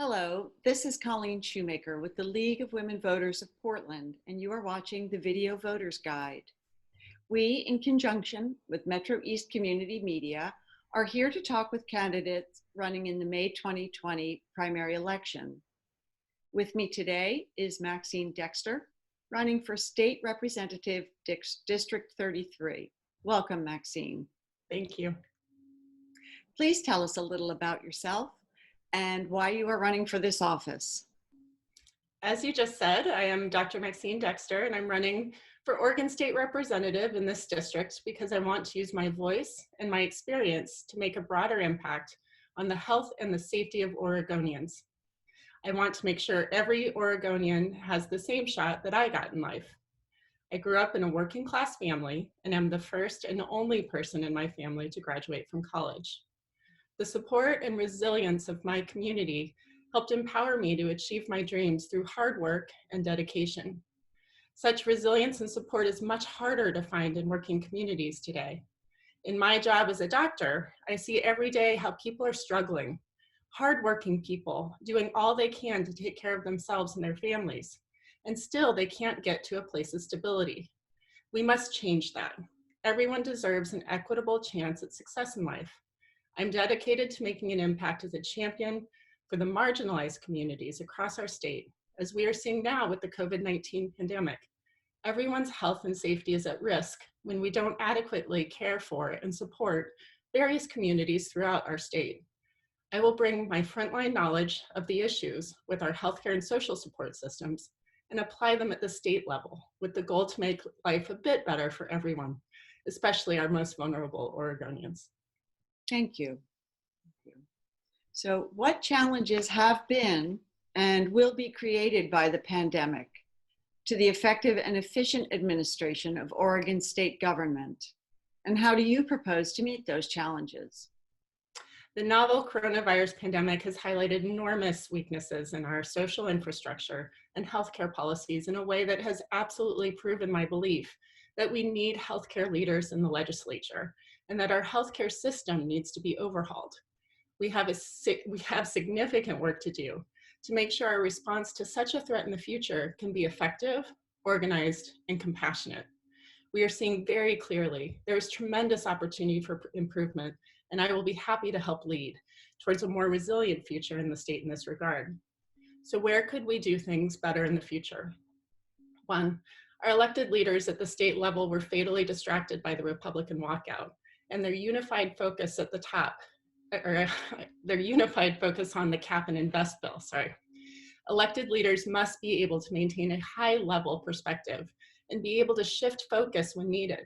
Hello, this is Colleen Shoemaker with the League of Women Voters of Portland, and you are watching the Video Voters Guide. We, in conjunction with MetroEast Community Media, are here to talk with candidates running in the May 2020 primary election. With me today is Maxine Dexter, running for State Representative District 33. Welcome, Maxine. Thank you. Please tell us a little about yourself and why you are running for this office. As you just said, I am Dr. Maxine Dexter, and I'm running for Oregon State Representative in this district because I want to use my voice and my experience to make a broader impact on the health and the safety of Oregonians. I want to make sure every Oregonian has the same shot that I got in life. I grew up in a working class family and am the first and only person in my family to graduate from college. The support and resilience of my community helped empower me to achieve my dreams through hard work and dedication. Such resilience and support is much harder to find in working communities today. In my job as a doctor, I see every day how people are struggling, hardworking people doing all they can to take care of themselves and their families, and still they can't get to a place of stability. We must change that. Everyone deserves an equitable chance at success in life. I'm dedicated to making an impact as a champion for the marginalized communities across our state, as we are seeing now with the COVID-19 pandemic. Everyone's health and safety is at risk when we don't adequately care for and support various communities throughout our state. I will bring my frontline knowledge of the issues with our healthcare and social support systems and apply them at the state level with the goal to make life a bit better for everyone, especially our most vulnerable Oregonians. Thank you. So what challenges have been and will be created by the pandemic to the effective and efficient administration of Oregon state government? And how do you propose to meet those challenges? The novel coronavirus pandemic has highlighted enormous weaknesses in our social infrastructure and healthcare policies in a way that has absolutely proven my belief that we need healthcare leaders in the legislature and that our healthcare system needs to be overhauled. We have significant work to do to make sure our response to such a threat in the future can be effective, organized, and compassionate. We are seeing very clearly there is tremendous opportunity for improvement, and I will be happy to help lead towards a more resilient future in the state in this regard. So where could we do things better in the future? One, our elected leaders at the state level were fatally distracted by the Republican walkout and their unified focus at the top, or their unified focus on the cap and invest bill, Elected leaders must be able to maintain a high level perspective and be able to shift focus when needed.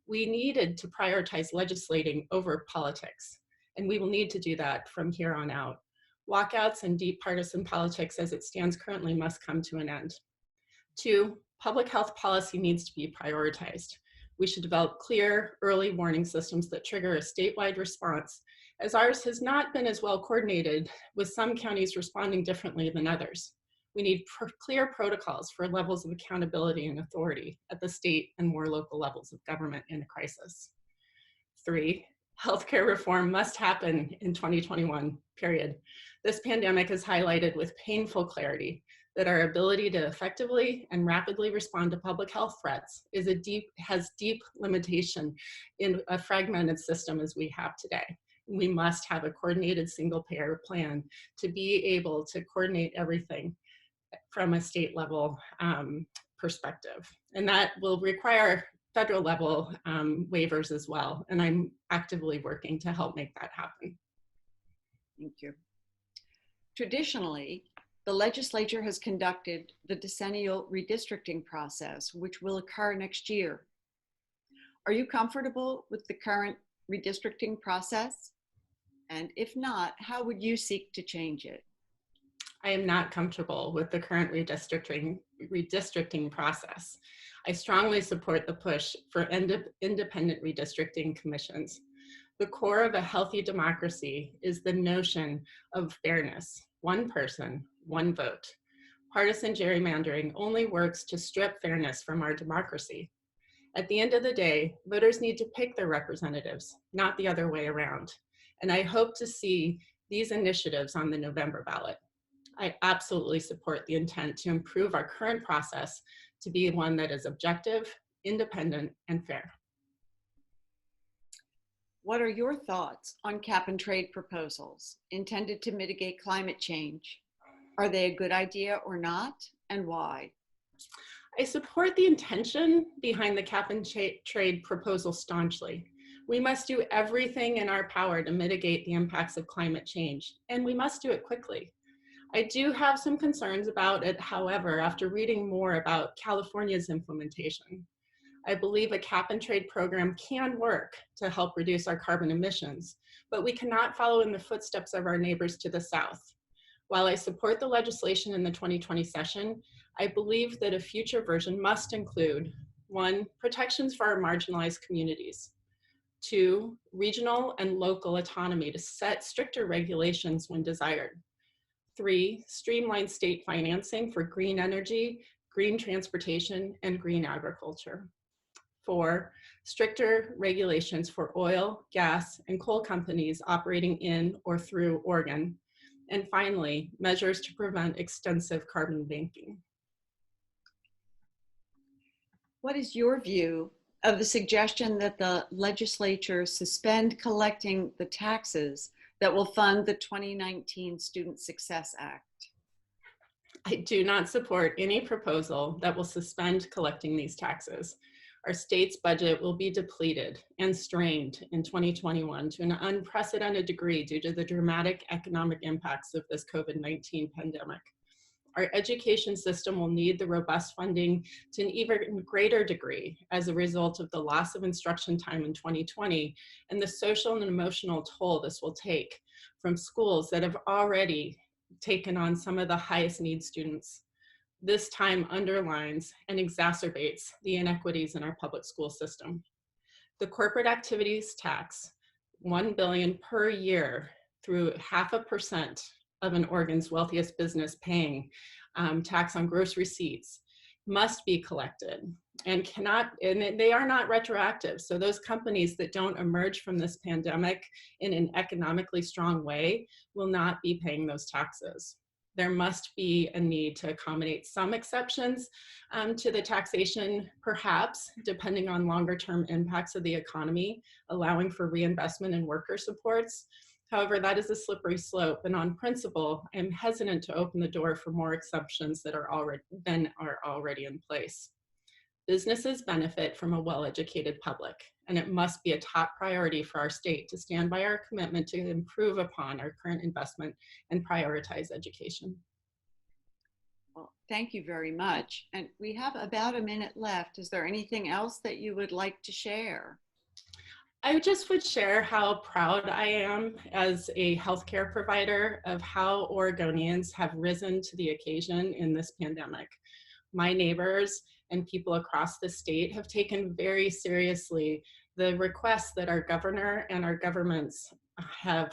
We needed to prioritize legislating over politics, and we will need to do that from here on out. Walkouts and deep partisan politics as it stands currently must come to an end. Two, public health policy needs to be prioritized. We should develop clear early warning systems that trigger a statewide response, as ours has not been as well coordinated, with some counties responding differently than others. We need clear protocols for levels of accountability and authority at the state and more local levels of government in a crisis. Three, healthcare reform must happen in 2021, period. This pandemic has highlighted with painful clarity that our ability to effectively and rapidly respond to public health threats has deep limitation in a fragmented system as we have today. We must have a coordinated single payer plan to be able to coordinate everything from a state level perspective. And that will require federal level waivers as well. And I'm actively working to help make that happen. Thank you. Traditionally, the legislature has conducted the decennial redistricting process, which will occur next year. Are you comfortable with the current redistricting process? And if not, how would you seek to change it? I am not comfortable with the current redistricting process. I strongly support the push for independent redistricting commissions. The core of a healthy democracy is the notion of fairness. One person, one vote. Partisan gerrymandering only works to strip fairness from our democracy. At the end of the day, voters need to pick their representatives, not the other way around. And I hope to see these initiatives on the November ballot. I absolutely support the intent to improve our current process to be one that is objective, independent, and fair. What are your thoughts on cap and trade proposals intended to mitigate climate change? Are they a good idea or not, and why? I support the intention behind the cap and trade proposal staunchly. We must do everything in our power to mitigate the impacts of climate change, and we must do it quickly. I do have some concerns about it, however, after reading more about California's implementation. I believe a cap and trade program can work to help reduce our carbon emissions, but we cannot follow in the footsteps of our neighbors to the south. While I support the legislation in the 2020 session, I believe that a future version must include: 1, protections for our marginalized communities; 2, regional and local autonomy to set stricter regulations when desired; 3, streamlined state financing for green energy, green transportation, and green agriculture; 4, stricter regulations for oil, gas, and coal companies operating in or through Oregon; and finally, measures to prevent extensive carbon banking. What is your view of the suggestion that the legislature suspend collecting the taxes that will fund the 2019 Student Success Act? I do not support any proposal that will suspend collecting these taxes. Our state's budget will be depleted and strained in 2021 to an unprecedented degree due to the dramatic economic impacts of this COVID-19 pandemic. Our education system will need the robust funding to an even greater degree as a result of the loss of instruction time in 2020 and the social and emotional toll this will take from schools that have already taken on some of the highest need students. This time underlines and exacerbates the inequities in our public school system. The corporate activities tax, $1 billion per year through 0.5% of an Oregon's wealthiest business paying tax on gross receipts, must be collected and they are not retroactive. So those companies that don't emerge from this pandemic in an economically strong way will not be paying those taxes. There must be a need to accommodate some exceptions to the taxation, perhaps, depending on longer term impacts of the economy, allowing for reinvestment in worker supports. However, that is a slippery slope, and on principle, I'm hesitant to open the door for more exceptions that are already in place. Businesses benefit from a well-educated public, and it must be a top priority for our state to stand by our commitment to improve upon our current investment and prioritize education. Well, thank you very much. And we have about a minute left. Is there anything else that you would like to share? I just would share how proud I am as a healthcare provider of how Oregonians have risen to the occasion in this pandemic. My neighbors and people across the state have taken very seriously the requests that our governor and our governments have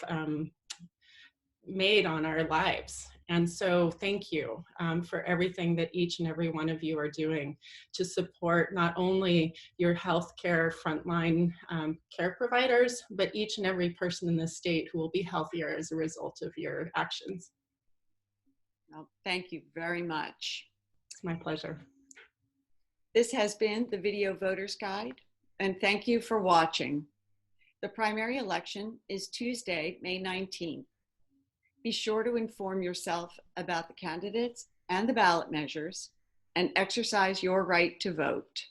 made on our lives. And so thank you for everything that each and every one of you are doing to support not only your healthcare frontline care providers, but each and every person in the state who will be healthier as a result of your actions. Well, thank you very much. It's my pleasure. This has been the Video Voters Guide, and thank you for watching. The primary election is Tuesday, May 19th. Be sure to inform yourself about the candidates and the ballot measures and exercise your right to vote.